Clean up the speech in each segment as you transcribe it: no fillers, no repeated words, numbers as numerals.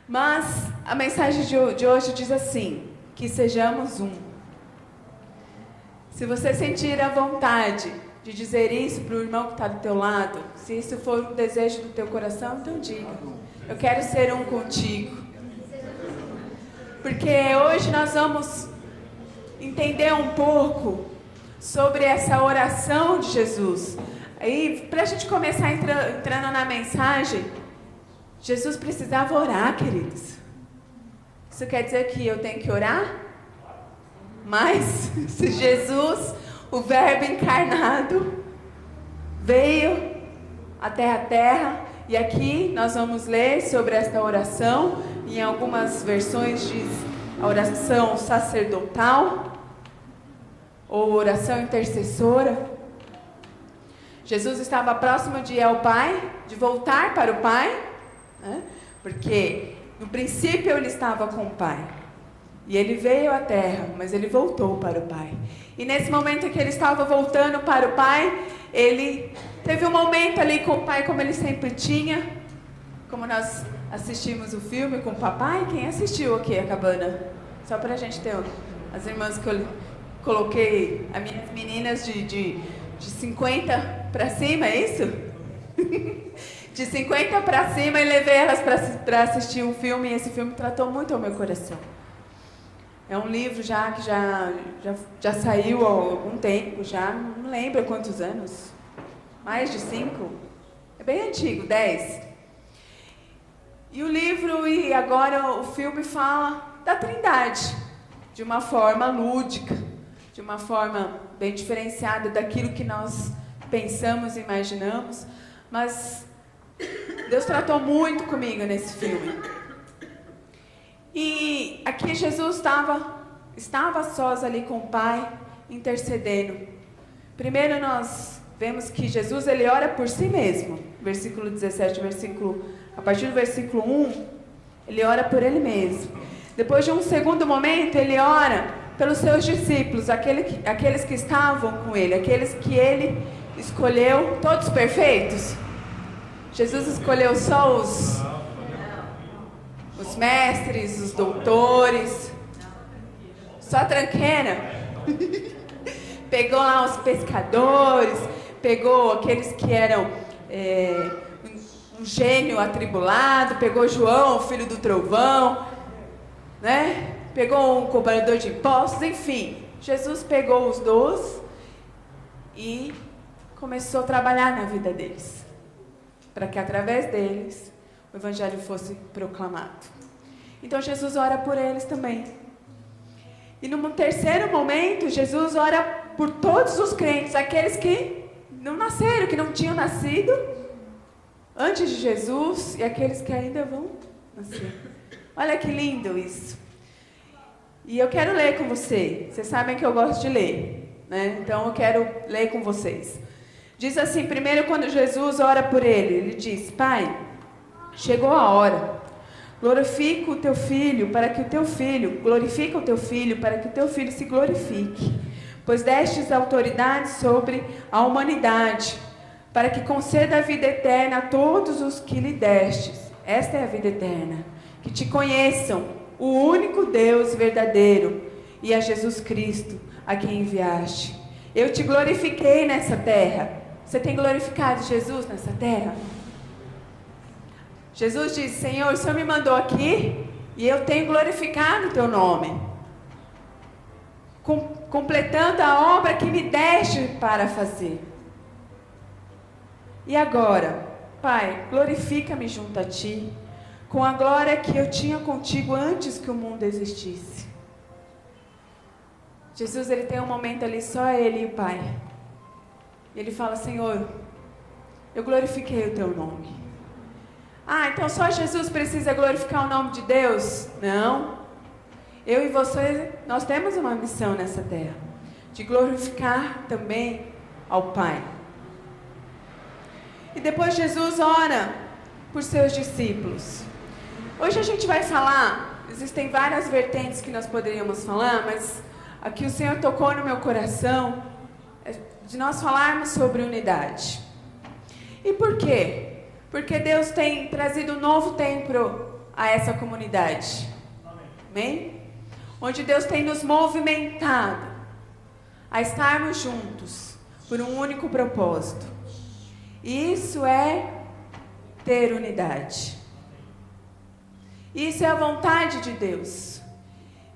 Mas a mensagem de hoje diz assim, que sejamos um. Se você sentir a vontade de dizer isso para o irmão que está do teu lado, se isso for um desejo do teu coração, então diga, eu quero ser um contigo. Porque hoje nós vamos entender um pouco sobre essa oração de Jesus. Aí, para a gente começar entrando na mensagem, Jesus precisava orar, queridos. Isso quer dizer que eu tenho que orar? Mas, se Jesus, o Verbo encarnado, veio até a terra, e aqui nós vamos ler sobre esta oração, em algumas versões diz a oração sacerdotal, ou oração intercessora. Jesus estava próximo de ir ao Pai, de voltar para o Pai, né? Porque no princípio ele estava com o Pai. E ele veio à terra, mas ele voltou para o Pai. E nesse momento que ele estava voltando para o Pai, ele teve um momento ali com o Pai, como ele sempre tinha. Como nós assistimos o filme com o papai. Quem assistiu aqui a cabana? Só para a gente ter as irmãs que eu coloquei, as minhas meninas de 50 para cima, é isso? De 50 para cima, e levei elas para assistir um filme, e esse filme tratou muito ao meu coração. É um livro que já saiu há algum tempo, já não lembro quantos anos, mais de 5, é bem antigo, 10. E o livro e agora o filme fala da Trindade, de uma forma lúdica, de uma forma bem diferenciada daquilo que nós pensamos e imaginamos, mas Deus tratou muito comigo nesse filme. E aqui Jesus estava sós ali com o Pai, intercedendo. Primeiro nós vemos que Jesus ele ora por si mesmo, versículo 17, a partir do versículo 1, ele ora por ele mesmo. Depois de um segundo momento, ele ora pelos seus discípulos, aqueles que estavam com ele, aqueles que ele escolheu, todos perfeitos. Jesus escolheu só os mestres, os doutores, só a tranqueira. Pegou lá os pescadores, pegou aqueles que eram um gênio atribulado, pegou João, filho do trovão, né? Pegou um cobrador de impostos, enfim. Jesus pegou os 12 e começou a trabalhar na vida deles, para que através deles o evangelho fosse proclamado. Então Jesus ora por eles também. E no terceiro momento, Jesus ora por todos os crentes, aqueles que não nasceram, que não tinham nascido antes de Jesus e aqueles que ainda vão nascer. Olha que lindo isso. E eu quero ler com você. Vocês sabem que eu gosto de ler, né? Então eu quero ler com vocês. Diz assim, primeiro quando Jesus ora por ele diz: Pai, chegou a hora. Glorifica o teu filho para que o teu filho se glorifique. Pois destes autoridade sobre a humanidade, para que conceda a vida eterna a todos os que lhe destes. Esta é a vida eterna, que te conheçam, o único Deus verdadeiro, e a Jesus Cristo, a quem enviaste. Eu te glorifiquei nessa terra. Você tem glorificado Jesus nessa terra? Jesus diz: Senhor, o Senhor me mandou aqui e eu tenho glorificado o teu nome, completando a obra que me deste para fazer. E agora, Pai, glorifica-me junto a ti, com a glória que eu tinha contigo antes que o mundo existisse. Jesus, ele tem um momento ali, só ele e o Pai. E ele fala: Senhor, eu glorifiquei o teu nome. Ah, então só Jesus precisa glorificar o nome de Deus? Não. Eu e você, nós temos uma missão nessa terra, de glorificar também ao Pai. E depois Jesus ora por seus discípulos. Hoje a gente vai falar, existem várias vertentes que nós poderíamos falar, mas aqui o Senhor tocou no meu coração, de nós falarmos sobre unidade. E por quê? Porque Deus tem trazido um novo tempo a essa comunidade. Amém? Onde Deus tem nos movimentado a estarmos juntos por um único propósito. E isso é ter unidade. Isso é a vontade de Deus.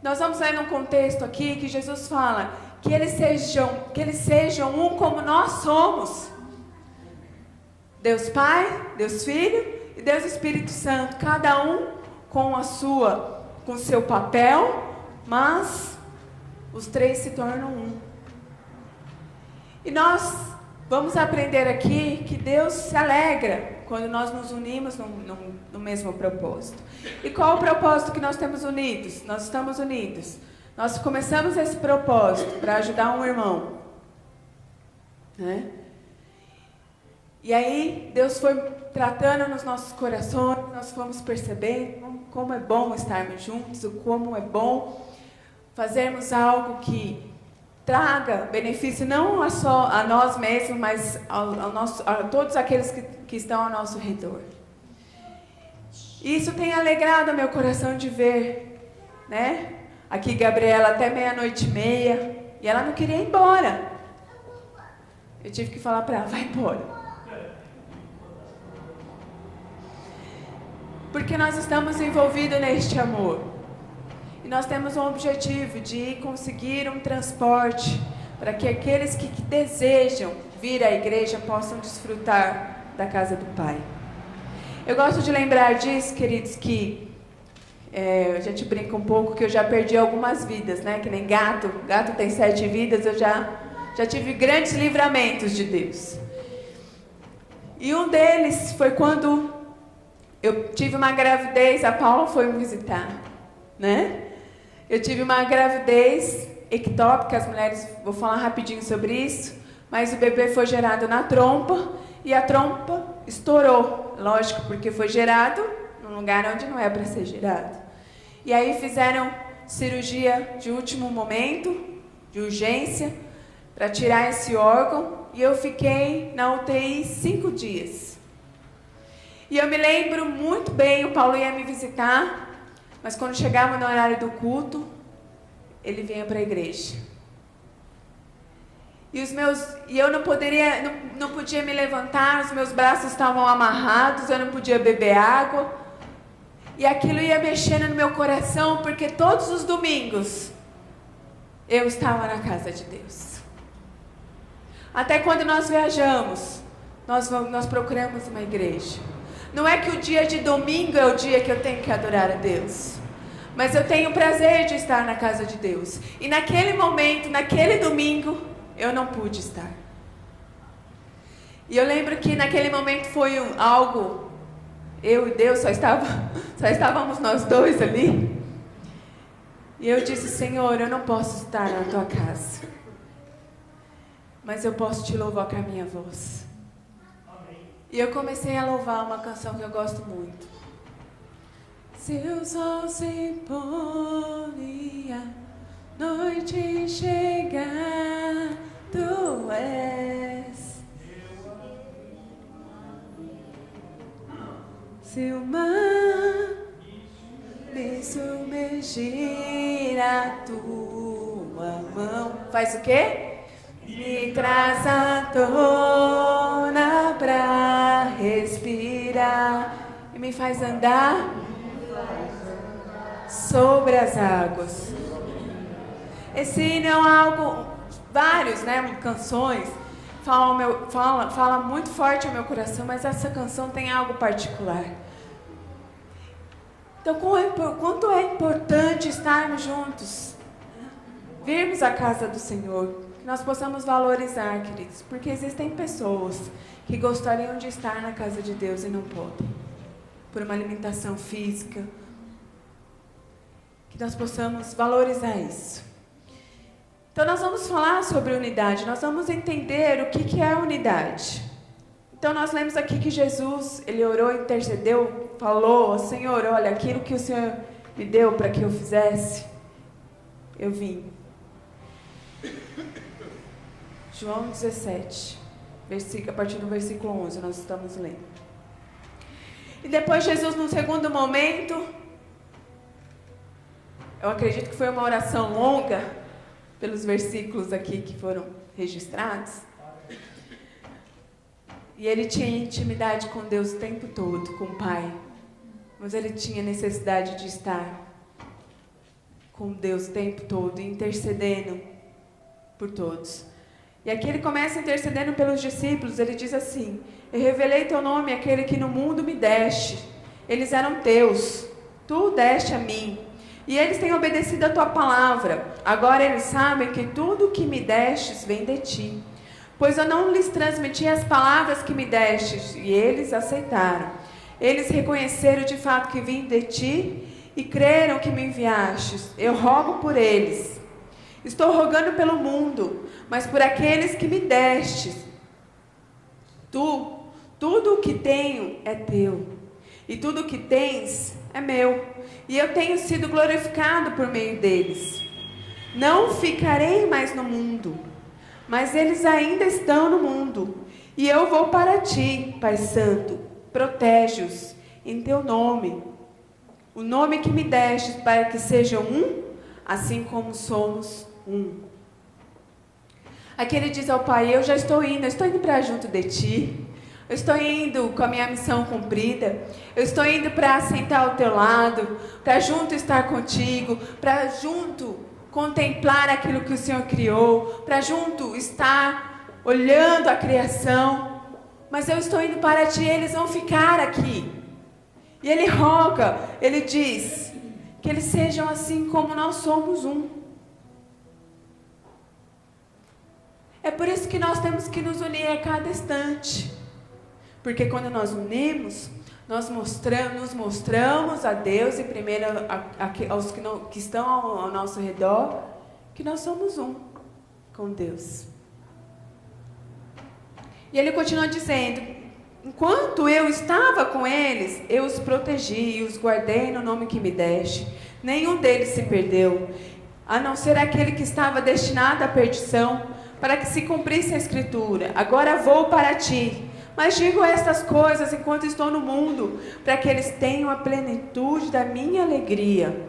Nós vamos ler num contexto aqui que Jesus fala que eles sejam um como nós somos. Deus Pai, Deus Filho e Deus Espírito Santo, cada um com o seu papel, mas os três se tornam um. E nós vamos aprender aqui que Deus se alegra quando nós nos unimos no mesmo propósito. E qual o propósito que nós temos unidos? Nós estamos unidos. Nós começamos esse propósito para ajudar um irmão, né? E aí Deus foi tratando nos nossos corações, nós fomos percebendo como é bom estarmos juntos, como é bom fazermos algo que traga benefício não só a nós mesmos, mas a todos aqueles que estão ao nosso redor. E isso tem alegrado meu coração de ver, né? Aqui Gabriela até 00:30, e ela não queria ir embora. Eu tive que falar para ela, vai embora. Porque nós estamos envolvidos neste amor. E nós temos um objetivo de conseguir um transporte para que aqueles que desejam vir à igreja possam desfrutar da casa do Pai. Eu gosto de lembrar disso, queridos, que a gente brinca um pouco que eu já perdi algumas vidas, né? Que nem gato tem 7 vidas, eu já tive grandes livramentos de Deus. E um deles foi quando eu tive uma gravidez, a Paula foi me visitar, né? Eu tive uma gravidez ectópica, as mulheres, vou falar rapidinho sobre isso, mas o bebê foi gerado na trompa e a trompa estourou, lógico, porque foi gerado num lugar onde não é para ser gerado. E aí fizeram cirurgia de último momento, de urgência, para tirar esse órgão, e eu fiquei na UTI 5 dias. E eu me lembro muito bem, o Paulo ia me visitar, mas quando chegava no horário do culto, ele vinha para a igreja. E eu não podia me levantar, os meus braços estavam amarrados, eu não podia beber água. E aquilo ia mexendo no meu coração, porque todos os domingos eu estava na casa de Deus. Até quando nós viajamos, nós procuramos uma igreja. Não é que o dia de domingo é o dia que eu tenho que adorar a Deus, mas eu tenho o prazer de estar na casa de Deus. E naquele momento, naquele domingo, eu não pude estar. E eu lembro que naquele momento foi algo, eu e Deus, só estávamos nós dois ali. E eu disse, Senhor, eu não posso estar na tua casa, mas eu posso te louvar com a minha voz. E eu comecei a louvar uma canção que eu gosto muito. Se o sol se pôr e a noite chegar, tu és. Se o mar me submergir, a tua mão faz o quê? Me traz à tona pra respirar e me faz andar sobre as águas. Esse não é algo, vários, né, canções fala muito forte ao meu coração, mas essa canção tem algo particular. Então, quanto é importante estarmos juntos, virmos à casa do Senhor. Nós possamos valorizar, queridos, porque existem pessoas que gostariam de estar na casa de Deus e não podem, por uma limitação física. Que nós possamos valorizar isso. Então nós vamos falar sobre unidade, nós vamos entender o que é unidade. Então nós lemos aqui que Jesus, ele orou, intercedeu, falou, Senhor, olha, aquilo que o Senhor me deu para que eu fizesse, eu vim. João 17, a partir do versículo 11, nós estamos lendo. E depois Jesus, num segundo momento, eu acredito que foi uma oração longa, pelos versículos aqui que foram registrados. E ele tinha intimidade com Deus o tempo todo, com o Pai. Mas ele tinha necessidade de estar com Deus o tempo todo, intercedendo por todos. E aqui ele começa intercedendo pelos discípulos. Ele diz assim: eu revelei teu nome àquele que no mundo me deste. Eles eram teus, tu o deste a mim. E eles têm obedecido a tua palavra. Agora eles sabem que tudo o que me destes vem de ti. Pois eu não lhes transmiti as palavras que me destes, e eles aceitaram. Eles reconheceram de fato que vim de ti e creram que me enviastes. Eu rogo por eles. Estou rogando pelo mundo, mas por aqueles que me destes. Tudo o que tenho é teu, e tudo o que tens é meu, e eu tenho sido glorificado por meio deles. Não ficarei mais no mundo, mas eles ainda estão no mundo, e eu vou para ti, Pai Santo. Protege-os em teu nome, o nome que me destes, para que sejam um, assim como somos um. Aqui ele diz ao Pai: eu estou indo para junto de ti. Eu estou indo com a minha missão cumprida. Eu estou indo para sentar ao teu lado, para junto estar contigo, para junto contemplar aquilo que o Senhor criou, para junto estar olhando a criação. Mas eu estou indo para ti, eles vão ficar aqui. E ele roga, ele diz que eles sejam assim como nós somos um. É por isso que nós temos que nos unir a cada instante. Porque quando nós unimos, nós nos mostramos a Deus e primeiro aos que estão ao nosso redor, que nós somos um com Deus. E ele continua dizendo: enquanto eu estava com eles, eu os protegi e os guardei no nome que me deste. Nenhum deles se perdeu, a não ser aquele que estava destinado à perdição, para que se cumprisse a Escritura. Agora vou para ti. Mas digo estas coisas enquanto estou no mundo, para que eles tenham a plenitude da minha alegria.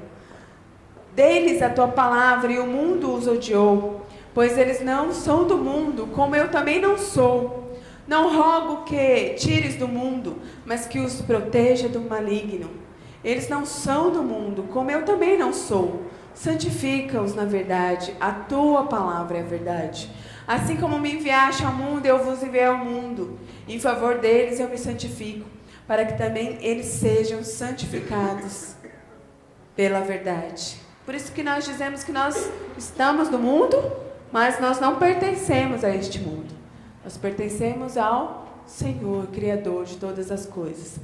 Dei-lhes a tua palavra e o mundo os odiou, pois eles não são do mundo, como eu também não sou. Não rogo que tires do mundo, mas que os proteja do maligno. Eles não são do mundo, como eu também não sou. Santifica-os na verdade, a tua palavra é a verdade. Assim como me enviaste ao mundo, eu vos enviei ao mundo. Em favor deles eu me santifico, para que também eles sejam santificados pela verdade. Por isso que nós dizemos que nós estamos no mundo, mas nós não pertencemos a este mundo. Nós pertencemos ao Senhor, Criador de todas as coisas.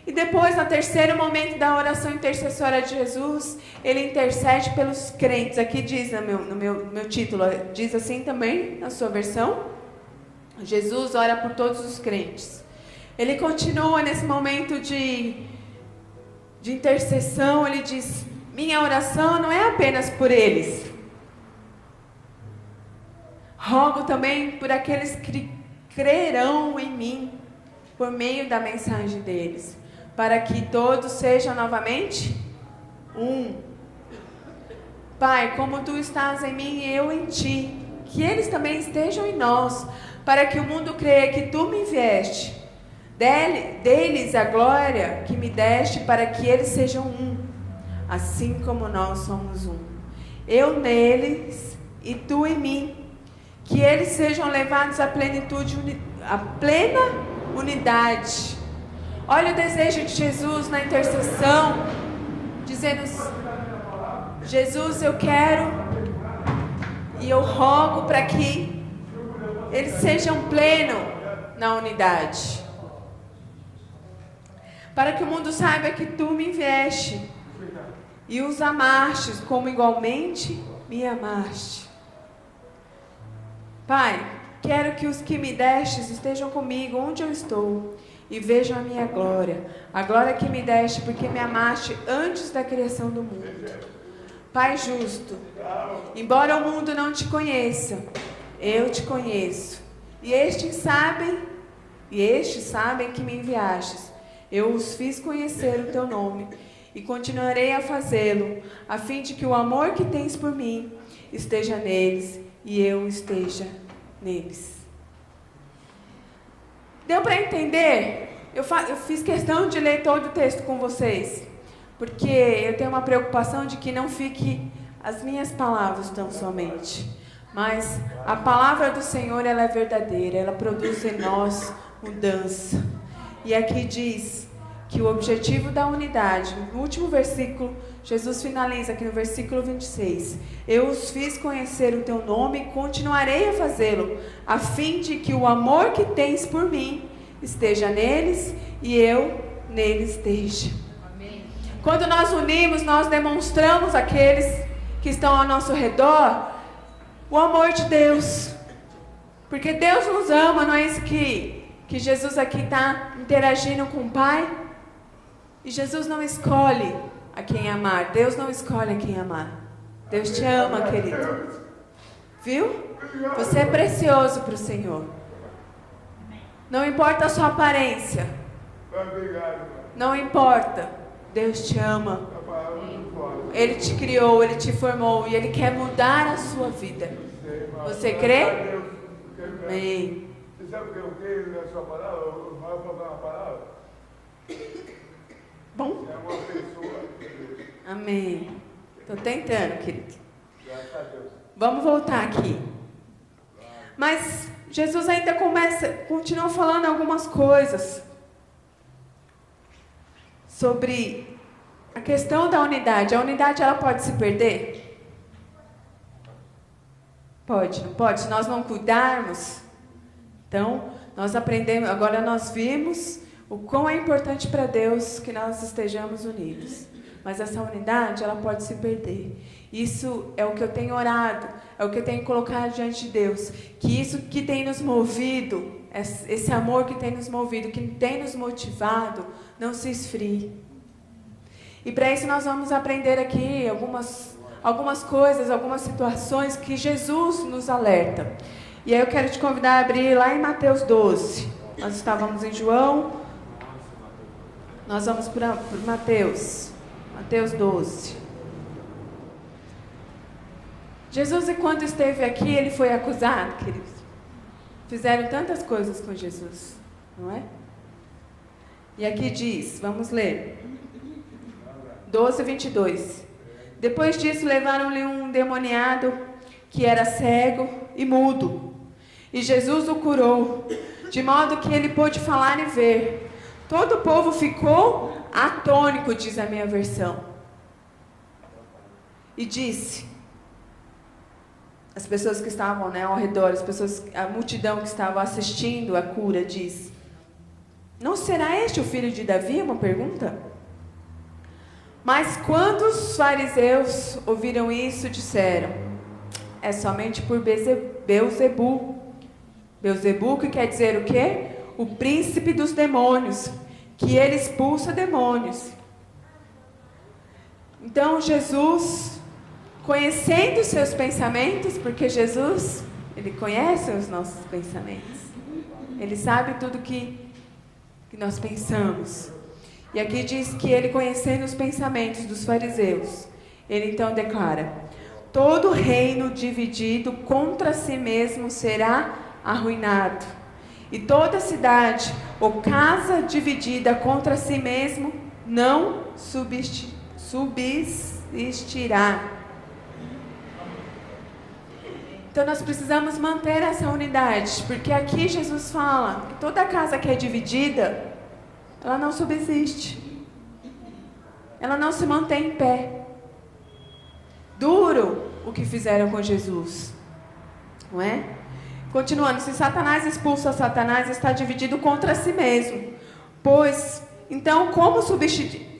E depois, no terceiro momento da oração intercessória de Jesus, ele intercede pelos crentes. Aqui diz no meu título, diz assim também na sua versão: Jesus ora por todos os crentes. Ele continua nesse momento de intercessão, ele diz: minha oração não é apenas por eles. Rogo também por aqueles que crerão em mim, por meio da mensagem deles, para que todos sejam novamente um. Pai, como tu estás em mim e eu em ti, que eles também estejam em nós, para que o mundo creia que tu me enviaste. Dê-lhes a glória que me deste, para que eles sejam um, assim como nós somos um. Eu neles e tu em mim, que eles sejam levados à plenitude, à plena unidade. Olha o desejo de Jesus na intercessão, dizendo: Jesus, eu quero e eu rogo para que eles sejam plenos na unidade, para que o mundo saiba que tu me enviaste e os amaste como igualmente me amaste. Pai, quero que os que me destes estejam comigo onde eu estou e vejam a minha glória, a glória que me deste porque me amaste antes da criação do mundo. Pai justo, embora o mundo não te conheça, eu te conheço, e estes sabem que me enviastes. Eu os fiz conhecer o teu nome e continuarei a fazê-lo, a fim de que o amor que tens por mim esteja neles e eu esteja neles. Deu para entender? Eu fiz questão de ler todo o texto com vocês, porque eu tenho uma preocupação de que não fique as minhas palavras tão somente, mas a palavra do Senhor, ela é verdadeira, ela produz em nós mudança. E aqui diz que o objetivo da unidade, no último versículo, Jesus finaliza aqui no versículo 26. Eu os fiz conhecer o teu nome e continuarei a fazê-lo, a fim de que o amor que tens por mim esteja neles e eu neles esteja. Amém. Quando nós unimos, nós demonstramos àqueles que estão ao nosso redor o amor de Deus. Porque Deus nos ama, não é isso que Jesus aqui está interagindo com o Pai? E Jesus não escolhe a quem amar. Deus não escolhe a quem amar. Deus te ama, querido. Viu? Você é precioso para o Senhor. Não importa a sua aparência. Não importa. Deus te ama. Ele te criou, Ele te formou e Ele quer mudar a sua vida. Você crê? Amém. Você sabe o que eu creio na sua palavra? Eu vou falar uma palavra. Bom? É uma pessoa. Amém. Estou tentando, querido. Graças a Deus. Vamos voltar aqui. Mas Jesus ainda continua falando algumas coisas sobre a questão da unidade. A unidade, ela pode se perder? Pode, não pode? Se nós não cuidarmos. Então, nós aprendemos, agora nós vimos o quão é importante para Deus que nós estejamos unidos. Mas essa unidade, ela pode se perder. Isso é o que eu tenho orado, é o que eu tenho colocado diante de Deus. Que isso que tem nos movido, esse amor que tem nos movido, que tem nos motivado, não se esfrie. E para isso nós vamos aprender aqui algumas coisas, algumas situações que Jesus nos alerta. E aí eu quero te convidar a abrir lá em Mateus 12. Nós estávamos em João, nós vamos para Mateus 12. Jesus, quando esteve aqui, ele foi acusado, queridos. Fizeram tantas coisas com Jesus, não é? E aqui diz, vamos ler. 12, 22. Depois disso, levaram-lhe um endemoniado que era cego e mudo. E Jesus o curou, de modo que ele pôde falar e ver. Todo o povo ficou atônico, diz a minha versão. E disse, as pessoas que estavam, ao redor, a multidão que estava assistindo a cura, diz, não será este o filho de Davi? Uma pergunta. Mas quando os fariseus ouviram isso, disseram, é somente por Beelzebu. Beelzebu, que quer dizer o quê? O príncipe dos demônios, que ele expulsa demônios. Então Jesus, conhecendo os seus pensamentos, porque Jesus, ele conhece os nossos pensamentos. Ele sabe tudo que nós pensamos. E aqui diz que ele, conhecendo os pensamentos dos fariseus, ele então declara, todo reino dividido contra si mesmo será arruinado. E toda cidade ou casa dividida contra si mesmo não subsistirá. Então nós precisamos manter essa unidade, porque aqui Jesus fala que toda casa que é dividida, ela não subsiste. Ela não se mantém em pé. Duro o que fizeram com Jesus, não é? Continuando, se Satanás expulsa Satanás, está dividido contra si mesmo. Pois, então, como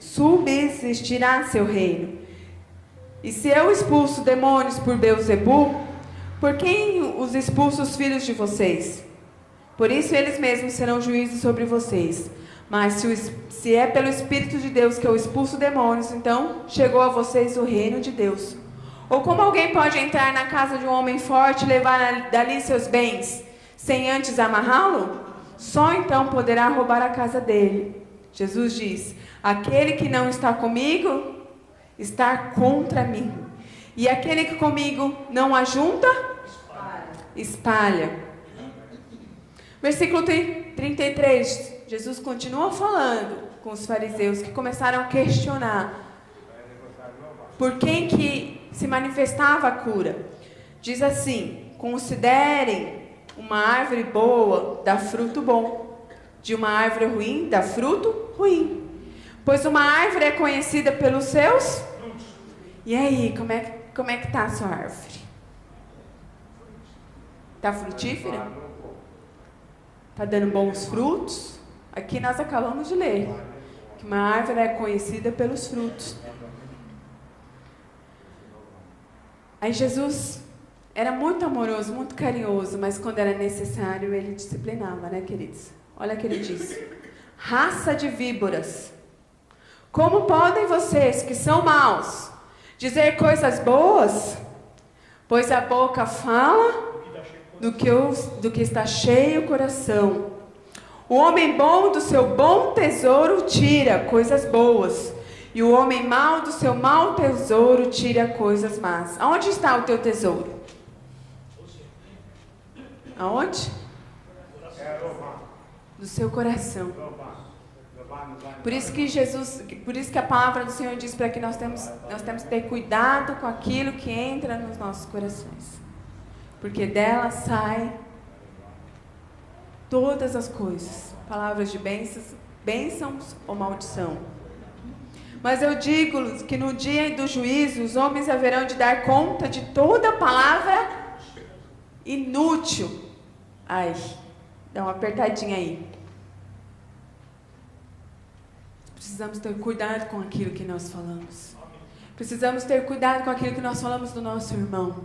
subsistirá seu reino? E se eu expulso demônios por Beelzebu, por quem os expulso os filhos de vocês? Por isso eles mesmos serão juízes sobre vocês. Mas se é pelo Espírito de Deus que eu expulso demônios, então chegou a vocês o reino de Deus. Ou como alguém pode entrar na casa de um homem forte e levar dali seus bens, sem antes amarrá-lo? Só então poderá roubar a casa dele. Jesus diz: aquele que não está comigo, está contra mim. E aquele que comigo não ajunta, espalha. Versículo 33, Jesus continua falando com os fariseus que começaram a questionar por quem que se manifestava a cura. Diz assim: considerem uma árvore boa dá fruto bom, de uma árvore ruim dá fruto ruim. Pois uma árvore é conhecida pelos seus... E aí, como é que está a sua árvore? Está frutífera? Está dando bons frutos? Aqui nós acabamos de ler que uma árvore é conhecida pelos frutos. Aí Jesus era muito amoroso, muito carinhoso, mas quando era necessário ele disciplinava, né, queridos? Olha o que ele diz: raça de víboras, como podem vocês que são maus dizer coisas boas? Pois a boca fala do que está cheio o coração. O homem bom do seu bom tesouro tira coisas boas, e o homem mau do seu mau tesouro tira coisas más. Aonde está o teu tesouro? Aonde? No seu coração. Por isso que a palavra do Senhor diz para que nós temos que ter cuidado com aquilo que entra nos nossos corações. Porque dela sai todas as coisas. Palavras de bênçãos ou maldição. Mas eu digo que no dia do juízo os homens haverão de dar conta de toda palavra inútil. Ai, dá uma apertadinha aí. Precisamos ter cuidado com aquilo que nós falamos. Precisamos ter cuidado com aquilo que nós falamos do nosso irmão.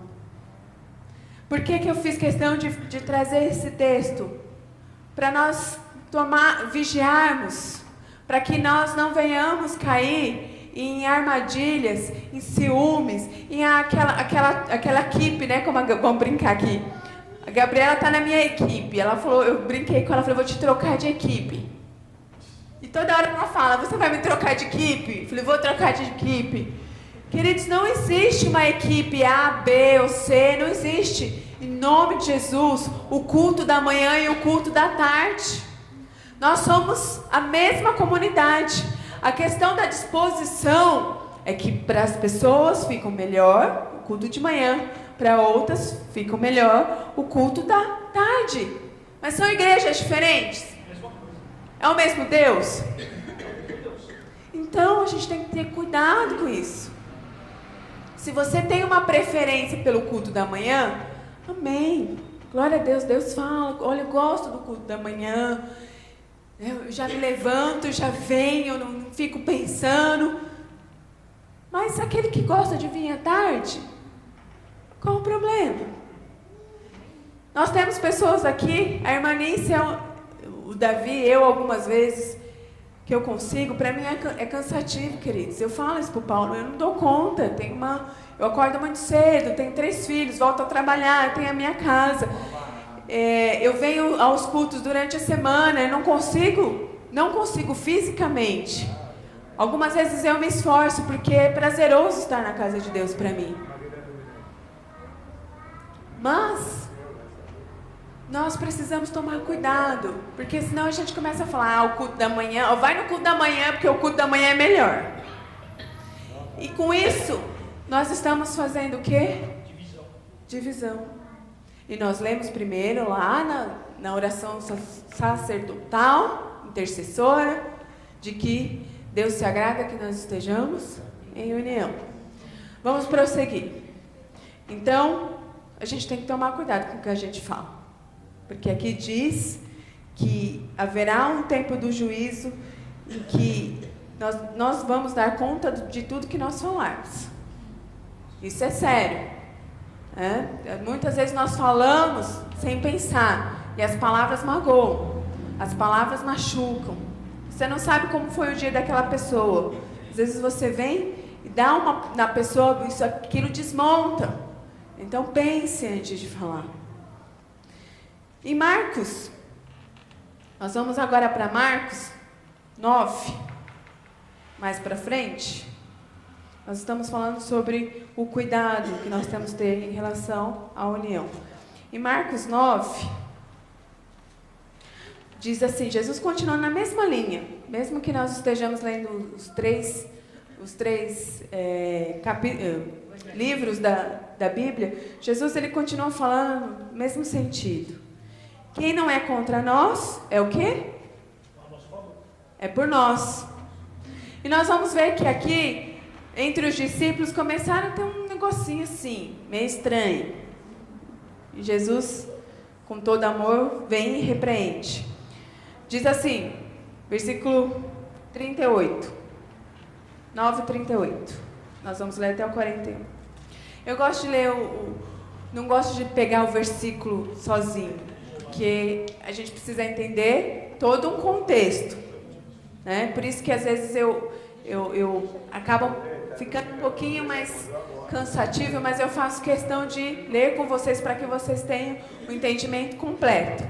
Por que eu fiz questão de trazer esse texto? Para nós vigiarmos, para que nós não venhamos cair em armadilhas, em ciúmes, em aquela equipe, né? Vamos brincar aqui. A Gabriela está na minha equipe. Ela falou, eu brinquei com ela, falei, vou te trocar de equipe. E toda hora ela fala, você vai me trocar de equipe? Eu falei, vou trocar de equipe. Queridos, não existe uma equipe A, B ou C, não existe. Em nome de Jesus, o culto da manhã e o culto da tarde. Nós somos a mesma comunidade. A questão da disposição é que para as pessoas fica melhor o culto de manhã, para outras fica melhor o culto da tarde. Mas são igrejas diferentes? É o mesmo Deus? Então a gente tem que ter cuidado com isso. Se você tem uma preferência pelo culto da manhã, amém. Glória a Deus, Deus fala, olha, eu gosto do culto da manhã. Eu já me levanto, já venho, não fico pensando. Mas aquele que gosta de vir à tarde, qual o problema? Nós temos pessoas aqui, a irmã Nícia, o Davi, eu algumas vezes, que eu consigo, para mim é cansativo, queridos. Eu falo isso pro Paulo, eu não dou conta. Eu acordo muito cedo, tenho 3 filhos, volto a trabalhar, tenho a minha casa. Eu venho aos cultos durante a semana, eu não consigo fisicamente. Algumas vezes eu me esforço, porque é prazeroso estar na casa de Deus para mim. Mas nós precisamos tomar cuidado, porque senão a gente começa a falar, o culto da manhã, vai no culto da manhã, porque o culto da manhã é melhor. E com isso, nós estamos fazendo o quê? Divisão. E nós lemos primeiro lá na oração sacerdotal, intercessora, de que Deus se agrada que nós estejamos em união. Vamos prosseguir. Então, a gente tem que tomar cuidado com o que a gente fala. Porque aqui diz que haverá um tempo do juízo em que nós vamos dar conta de tudo que nós falarmos. Isso é sério. Muitas vezes nós falamos sem pensar. E as palavras magoam. As palavras machucam. Você não sabe como foi o dia daquela pessoa. Às vezes você vem e dá na pessoa, aquilo desmonta. Então pense antes de falar. Em Marcos, nós vamos agora para Marcos, 9, mais para frente, nós estamos falando sobre o cuidado que nós temos que ter em relação à união. Em Marcos 9, diz assim, Jesus continua na mesma linha, mesmo que nós estejamos lendo os três livros da Bíblia, Jesus ele continua falando no mesmo sentido. Quem não é contra nós é o quê? É por nós. E nós vamos ver que aqui, entre os discípulos, começaram a ter um negocinho assim, meio estranho. E Jesus, com todo amor, vem e repreende. Diz assim, versículo 38. 9:38. Nós vamos ler até o 41. Eu gosto de ler não gosto de pegar o versículo sozinho, porque a gente precisa entender todo um contexto, né? Por isso que às vezes eu acabo ficando um pouquinho mais cansativo, mas eu faço questão de ler com vocês para que vocês tenham o entendimento completo.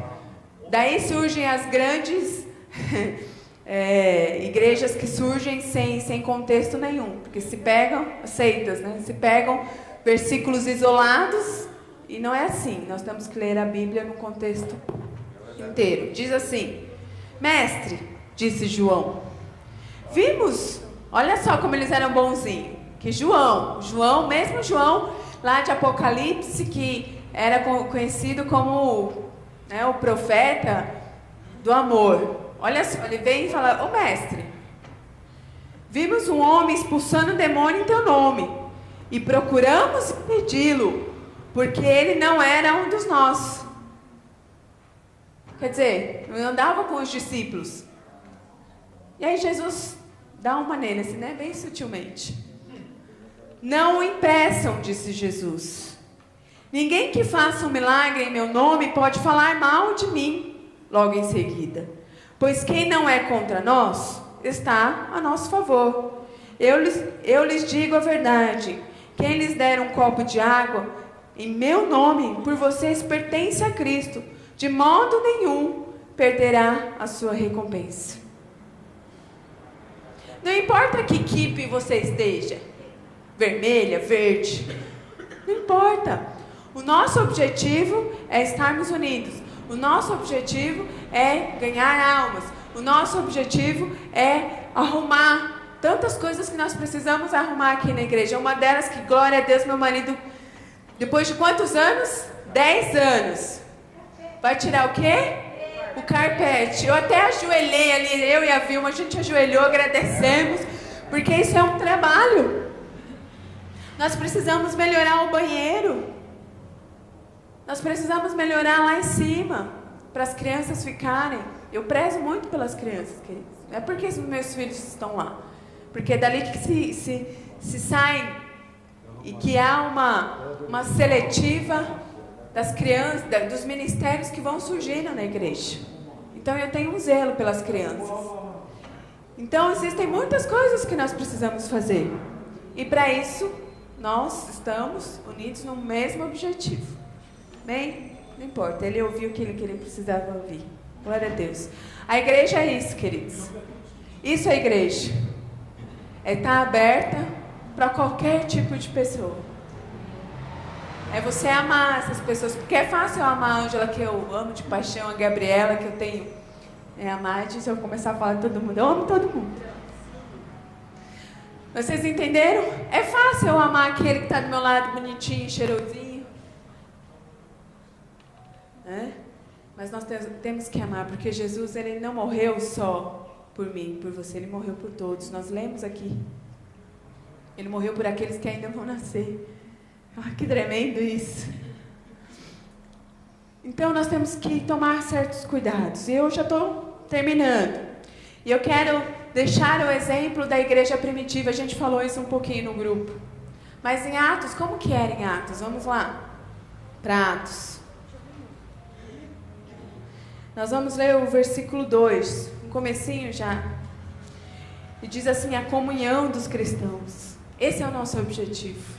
Daí surgem as grandes igrejas que surgem sem contexto nenhum, porque se pegam, seitas, né? Se pegam versículos isolados, e não é assim. Nós temos que ler a Bíblia no contexto inteiro. Diz assim: Mestre, disse João, vimos, olha só como eles eram bonzinhos, que mesmo João, lá de Apocalipse, que era conhecido como, né, o profeta do amor. Olha só, ele vem e fala: ô mestre, vimos um homem expulsando o demônio em teu nome, e procuramos impedi-lo, porque ele não era um dos nossos. Quer dizer, não andava com os discípulos. E aí Jesus dá uma nele, assim, né, bem sutilmente. Não o impeçam, disse Jesus. Ninguém que faça um milagre em meu nome pode falar mal de mim logo em seguida. Pois quem não é contra nós, está a nosso favor. Eu lhes digo a verdade. Quem lhes der um copo de água, em meu nome, por vocês pertence a Cristo. De modo nenhum perderá a sua recompensa. Não importa que equipe você esteja. Vermelha, verde. Não importa. O nosso objetivo é estarmos unidos. O nosso objetivo é ganhar almas. O nosso objetivo é arrumar tantas coisas que nós precisamos arrumar aqui na igreja. Uma delas que, glória a Deus, meu marido, depois de quantos anos? 10 anos. Vai tirar o quê? O carpete. Eu até ajoelhei ali, eu e a Vilma, a gente ajoelhou, agradecemos, porque isso é um trabalho. Nós precisamos melhorar o banheiro. Nós precisamos melhorar lá em cima, para as crianças ficarem. Eu prezo muito pelas crianças, queridos. Não é porque os meus filhos estão lá. Porque é dali que se saem e que há uma seletiva das crianças, dos ministérios que vão surgindo na igreja. Então eu tenho um zelo pelas crianças. Então existem muitas coisas que nós precisamos fazer. E para isso, nós estamos unidos no mesmo objetivo. Bem, não importa, ele ouviu aquilo que ele precisava ouvir. Glória a Deus. A igreja é isso, queridos. Isso é a igreja. É estar aberta para qualquer tipo de pessoa. É você amar essas pessoas. Porque é fácil eu amar a Ângela, que eu amo de paixão, a Gabriela, que eu tenho amar. Se eu começar a falar de todo mundo, eu amo todo mundo. Vocês entenderam? É fácil eu amar aquele que está do meu lado, bonitinho, cheirosinho. Mas nós temos que amar, porque Jesus ele não morreu só por mim, por você, ele morreu por todos. Nós lemos aqui. Ele morreu por aqueles que ainda vão nascer. Que tremendo isso. Então nós temos que tomar certos cuidados. E eu já estou terminando. E eu quero deixar o exemplo da igreja primitiva. A gente falou isso um pouquinho no grupo. Mas em Atos, como que era em Atos? Vamos lá. Para Atos. Nós vamos ler o versículo 2, no comecinho já. E diz assim: a comunhão dos cristãos. Esse é o nosso objetivo.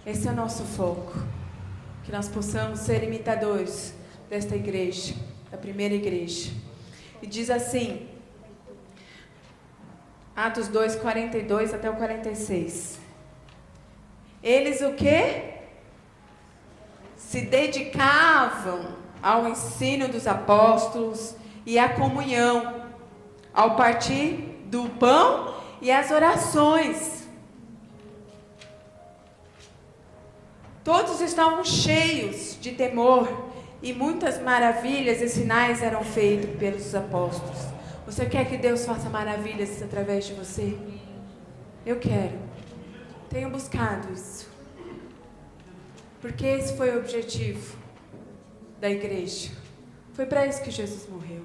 Esse é o nosso foco. Que nós possamos ser imitadores desta igreja, da primeira igreja. E diz assim: Atos 2, 42 até o 46. Eles o quê? Se dedicavam ao ensino dos apóstolos e à comunhão, ao partir do pão e às orações. Todos estavam cheios de temor e muitas maravilhas e sinais eram feitos pelos apóstolos. Você quer que Deus faça maravilhas através de você? Eu quero. Tenho buscado isso. Porque esse foi o objetivo da igreja. Foi para isso que Jesus morreu.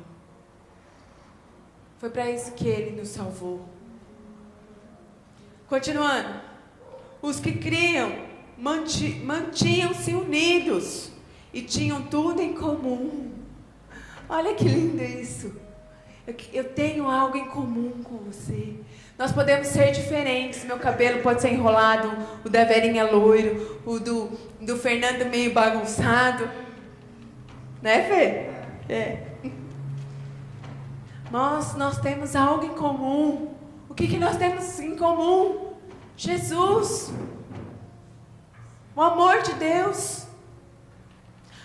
Foi para isso que Ele nos salvou. Continuando. Os que criam mantinham-se unidos e tinham tudo em comum. Olha que lindo isso. Eu tenho algo em comum com você. Nós podemos ser diferentes. Meu cabelo pode ser enrolado, o da Verinha loiro, o do Fernando meio bagunçado. Né, Fê? É. Nós temos algo em comum. O que nós temos em comum? Jesus. O amor de Deus.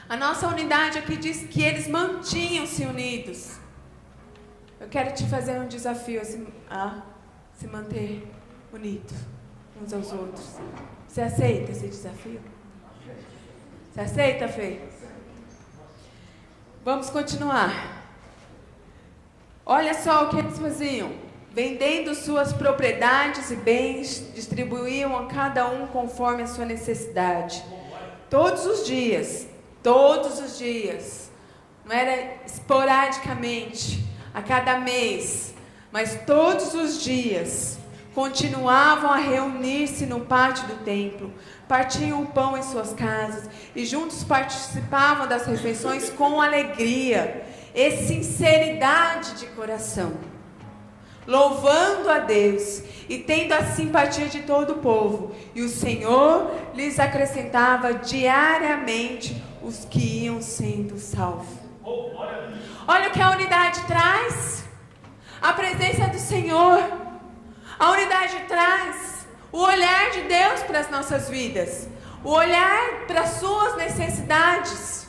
A nossa unidade aqui diz que eles mantinham-se unidos. Eu quero te fazer um desafio a se manter unidos uns aos outros. Você aceita esse desafio? Você aceita, Fê? Vamos continuar. Olha só o que eles faziam. Vendendo suas propriedades e bens, distribuíam a cada um conforme a sua necessidade. Todos os dias. Não era esporadicamente, a cada mês, mas todos os dias continuavam a reunir-se no pátio do templo, partiam o pão em suas casas e juntos participavam das refeições com alegria e sinceridade de coração, louvando a Deus e tendo a simpatia de todo o povo, e o Senhor lhes acrescentava diariamente os que iam sendo salvos. Olha o que a unidade traz. A presença do Senhor. A unidade traz o olhar de Deus para as nossas vidas. O olhar para as suas necessidades.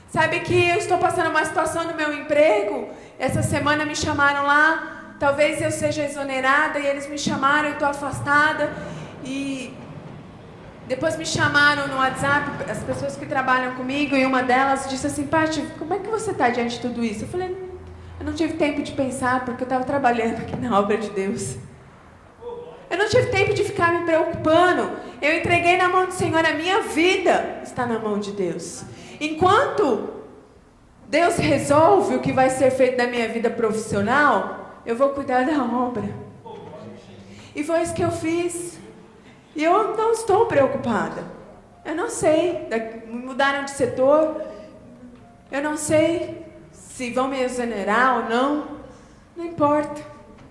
Sabe que eu estou passando uma situação no meu emprego. Essa semana me chamaram lá. Talvez eu seja exonerada e eles me chamaram, eu estou afastada. E depois me chamaram no WhatsApp, as pessoas que trabalham comigo, e uma delas disse assim: Paty, como é que você está diante de tudo isso? Eu falei: eu não tive tempo de pensar, porque eu estava trabalhando aqui na obra de Deus. Eu não tive tempo de ficar me preocupando. Eu entreguei na mão do Senhor, a minha vida está na mão de Deus. Enquanto Deus resolve o que vai ser feito da minha vida profissional, eu vou cuidar da obra. E foi isso que eu fiz. E eu não estou preocupada. Eu não sei. Mudaram de setor. Eu não sei se vão me exonerar ou não. Não importa.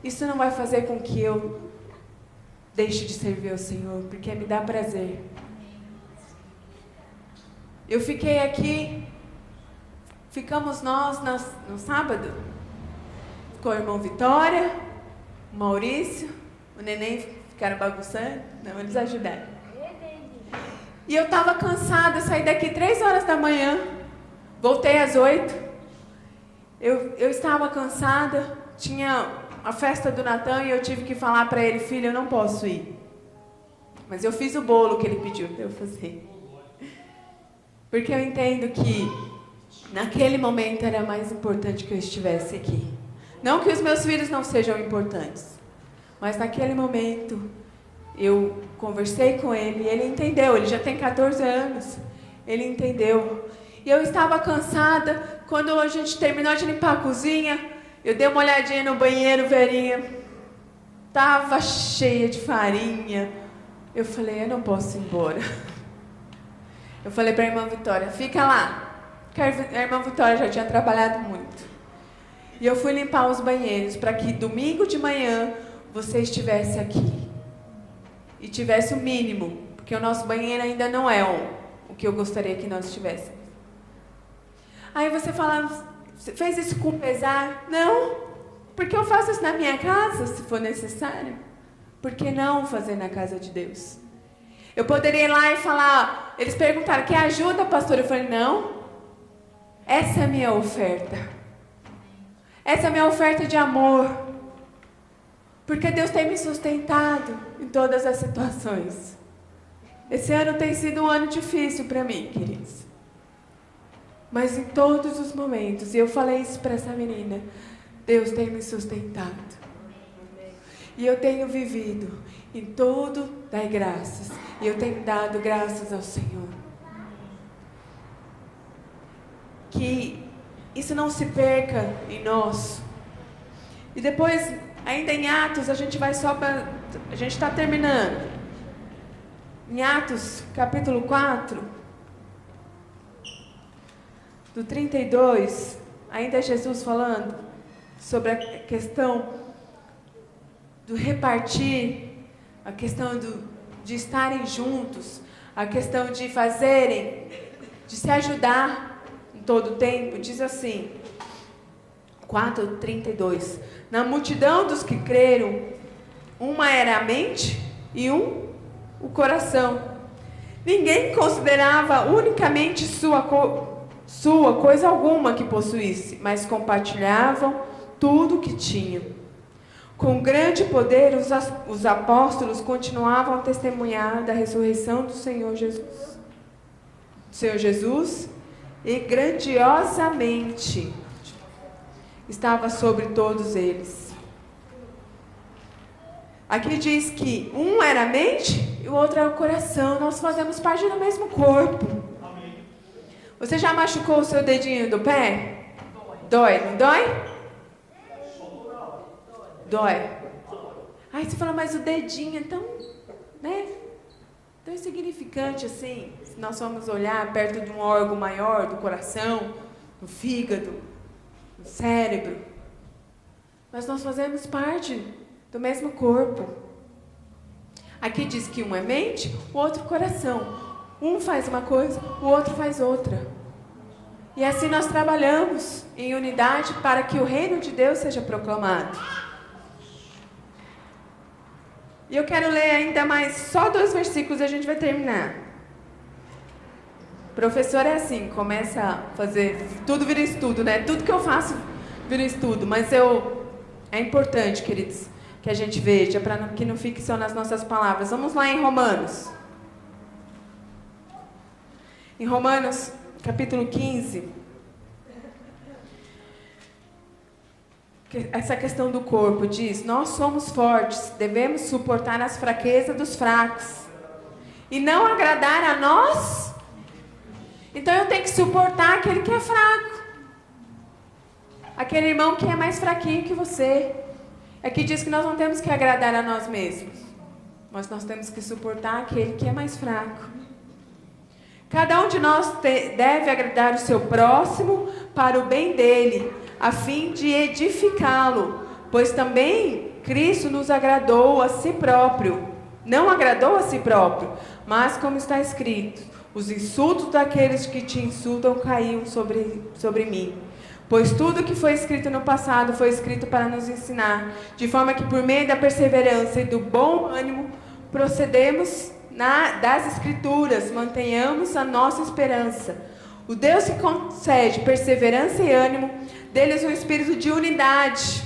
Isso não vai fazer com que eu deixe de servir ao Senhor, porque me dá prazer. Eu fiquei aqui. Ficamos nós no sábado. Ficou o irmão Vitória, o Maurício, o neném. Ficaram bagunçando? Não, eles ajudaram. E eu estava cansada, saí daqui 3 horas da manhã, voltei às 8. Eu estava cansada, tinha a festa do Natan e eu tive que falar para ele: filho, eu não posso ir. Mas eu fiz o bolo que ele pediu para eu fazer. Porque eu entendo que naquele momento era mais importante que eu estivesse aqui. Não que os meus filhos não sejam importantes. Mas naquele momento, eu conversei com ele e ele entendeu. Ele já tem 14 anos. Ele entendeu. E eu estava cansada. Quando a gente terminou de limpar a cozinha, eu dei uma olhadinha no banheiro, Verinha. Estava cheia de farinha. Eu falei: eu não posso ir embora. Eu falei para a irmã Vitória: fica lá. Porque a irmã Vitória já tinha trabalhado muito. E eu fui limpar os banheiros para que domingo de manhã você estivesse aqui e tivesse o mínimo, porque o nosso banheiro ainda não é o que eu gostaria que nós tivéssemos. Aí você fala: você fez isso com pesar? Não, Porque eu faço isso na minha casa, se for necessário. Por que não fazer na casa de Deus? Eu poderia ir lá e falar, eles perguntaram, quer ajuda, pastor? Eu falei, não. Essa é a minha oferta. Essa é a minha oferta de amor. Porque Deus tem me sustentado em todas as situações. Esse ano tem sido um ano difícil para mim, queridos. Mas em todos os momentos, e eu falei isso para essa menina, Deus tem me sustentado. E eu tenho vivido em tudo, dai graças. E eu tenho dado graças ao Senhor. Que isso não se perca em nós. E depois, ainda em Atos, a gente vai só para... A gente está terminando. Em Atos, capítulo 4, do 32, ainda é Jesus falando sobre a questão do repartir, a questão de estarem juntos, a questão de fazerem, de se ajudar em todo o tempo. Diz assim, 4:32, na multidão dos que creram, uma era a mente e o coração. Ninguém considerava unicamente sua coisa alguma que possuísse, mas compartilhavam tudo o que tinham. Com grande poder, os apóstolos continuavam a testemunhar da ressurreição do Senhor Jesus, e grandiosamente estava sobre todos eles. Aqui diz que um era a mente e o outro era o coração. Nós fazemos parte do mesmo corpo. Você já machucou o seu dedinho do pé? Dói, não dói? Dói. Aí você fala, mas o dedinho é tão, né? Tão insignificante assim. Se nós formos olhar perto de um órgão maior, do coração, do fígado, do cérebro. Mas nós fazemos parte do mesmo corpo. Aqui diz que um é mente, o outro coração. Um faz uma coisa, o outro faz outra. E assim nós trabalhamos em unidade para que o reino de Deus seja proclamado. E eu quero ler ainda mais só 2 versículos e a gente vai terminar. O professor é assim, começa a fazer, tudo vira estudo, né? Tudo que eu faço vira estudo, mas é importante, queridos, que a gente veja, para que não fique só nas nossas palavras. Vamos lá em Romanos. Em Romanos, capítulo 15. Essa questão do corpo diz, nós somos fortes, devemos suportar as fraquezas dos fracos. E não agradar a nós. Então eu tenho que suportar aquele que é fraco. Aquele irmão que é mais fraquinho que você. Aqui diz que nós não temos que agradar a nós mesmos. Mas nós temos que suportar aquele que é mais fraco. Cada um de nós deve agradar o seu próximo para o bem dele, a fim de edificá-lo, pois também Cristo nos agradou a si próprio. Não agradou a si próprio, mas como está escrito, os insultos daqueles que te insultam caíam sobre mim. Pois tudo que foi escrito no passado foi escrito para nos ensinar, de forma que por meio da perseverança e do bom ânimo procedemos das Escrituras, mantenhamos a nossa esperança. O Deus que concede perseverança e ânimo, dê-lhes um espírito de unidade,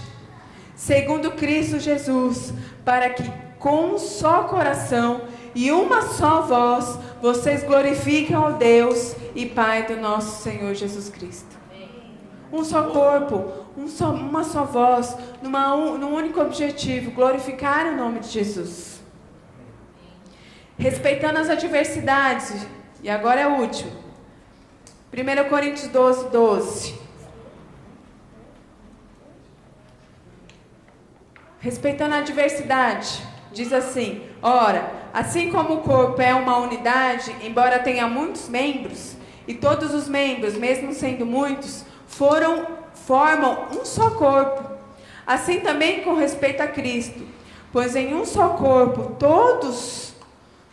segundo Cristo Jesus, para que com um só coração e uma só voz, vocês glorifiquem ao Deus e Pai do nosso Senhor Jesus Cristo. Um só corpo, uma só voz, num único objetivo, glorificar o nome de Jesus. Respeitando as adversidades, e agora é o último. 1 Coríntios 12:12. Respeitando a adversidade, diz assim, ora, assim como o corpo é uma unidade, embora tenha muitos membros, e todos os membros, mesmo sendo muitos, formam um só corpo. Assim também com respeito a Cristo, pois em um só corpo, todos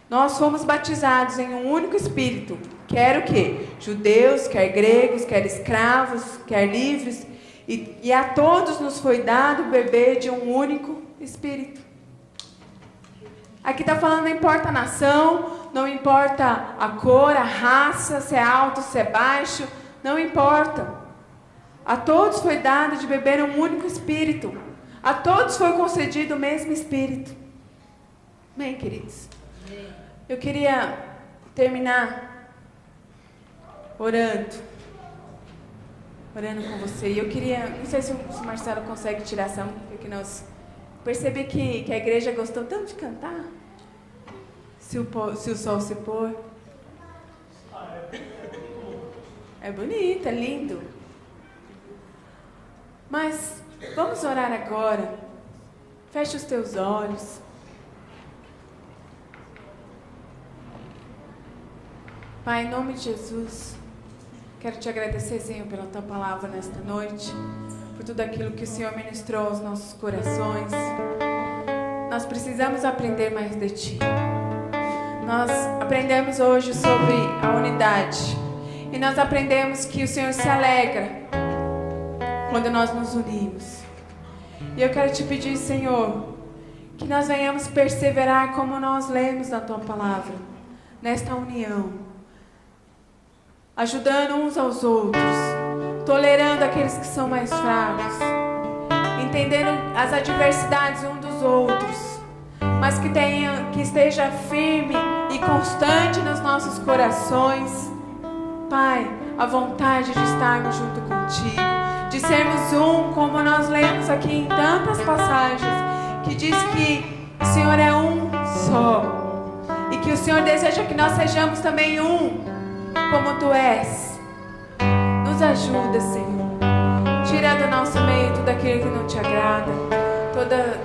nós fomos batizados em um único Espírito, quer o quê? Judeus, quer gregos, quer escravos, quer livres, E a todos nos foi dado beber de um único Espírito. Aqui está falando, não importa a nação, não importa a cor, a raça, se é alto, se é baixo, não importa. A todos foi dado de beber um único Espírito. A todos foi concedido o mesmo Espírito. Amém, queridos? Eu queria terminar orando com você. E eu queria, não sei se o Marcelo consegue tirar essa música, porque nós percebi que a igreja gostou tanto de cantar. Se o sol se pôr. É bonito, é lindo. Mas vamos orar agora. Feche os teus olhos. Pai, em nome de Jesus, quero te agradecer, Senhor, pela tua palavra nesta noite, por tudo aquilo que o Senhor ministrou aos nossos corações. Nós precisamos aprender mais de ti. Nós aprendemos hoje sobre a unidade. E nós aprendemos que o Senhor se alegra quando nós nos unimos. E eu quero te pedir, Senhor, que nós venhamos perseverar como nós lemos na tua palavra, nesta união. Ajudando uns aos outros, tolerando aqueles que são mais fracos, entendendo as adversidades uns dos outros, mas que esteja firme e constante nos nossos corações, Pai, a vontade de estarmos junto contigo, de sermos um, como nós lemos aqui em tantas passagens, que diz que o Senhor é um só, e que o Senhor deseja que nós sejamos também um, como Tu és. Nos ajuda, Senhor. Tira do nosso meio tudo aquilo que não Te agrada,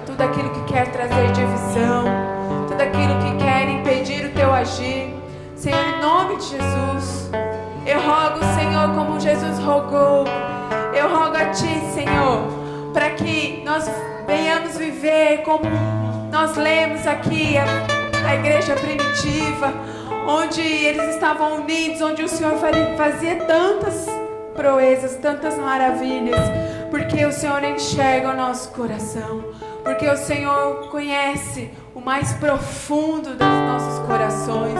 tudo aquilo que quer trazer divisão, tudo aquilo que quer impedir o Teu agir. Senhor, em nome de Jesus, eu rogo, Senhor, como Jesus rogou, eu rogo a Ti, Senhor, para que nós venhamos viver como nós lemos aqui a igreja primitiva, onde eles estavam unidos, onde o Senhor fazia tantas proezas, tantas maravilhas, porque o Senhor enxerga o nosso coração, porque o Senhor conhece o mais profundo dos nossos corações.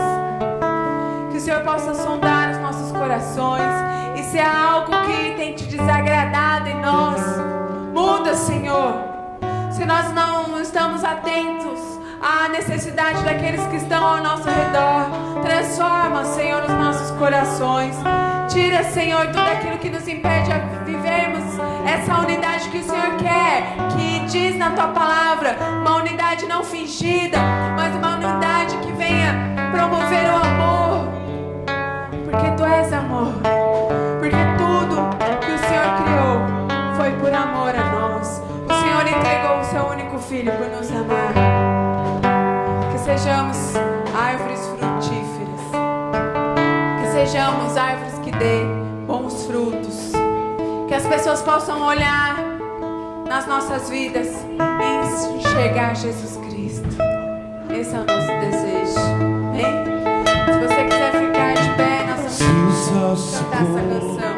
Que o Senhor possa sondar os nossos corações, e se há algo que tem Te desagradado em nós, muda, Senhor. Se nós não estamos atentos à necessidade daqueles que estão ao nosso redor, transforma, Senhor, os nossos corações. Tira, Senhor, tudo aquilo que nos impede a vivermos essa unidade que o Senhor quer, que diz na Tua palavra, uma unidade não fingida, mas uma unidade que venha promover o amor, porque Tu és amor, porque tudo que o Senhor criou foi por amor a nós. O Senhor entregou o Seu único Filho por nos amar. Que sejamos árvores frutíferas, que sejamos árvores que dê bons frutos, que as pessoas possam olhar nas nossas vidas e enxergar Jesus Cristo. Esse é o nosso desejo. Amém? Se você quiser ficar de pé, nós vamos cantar essa canção.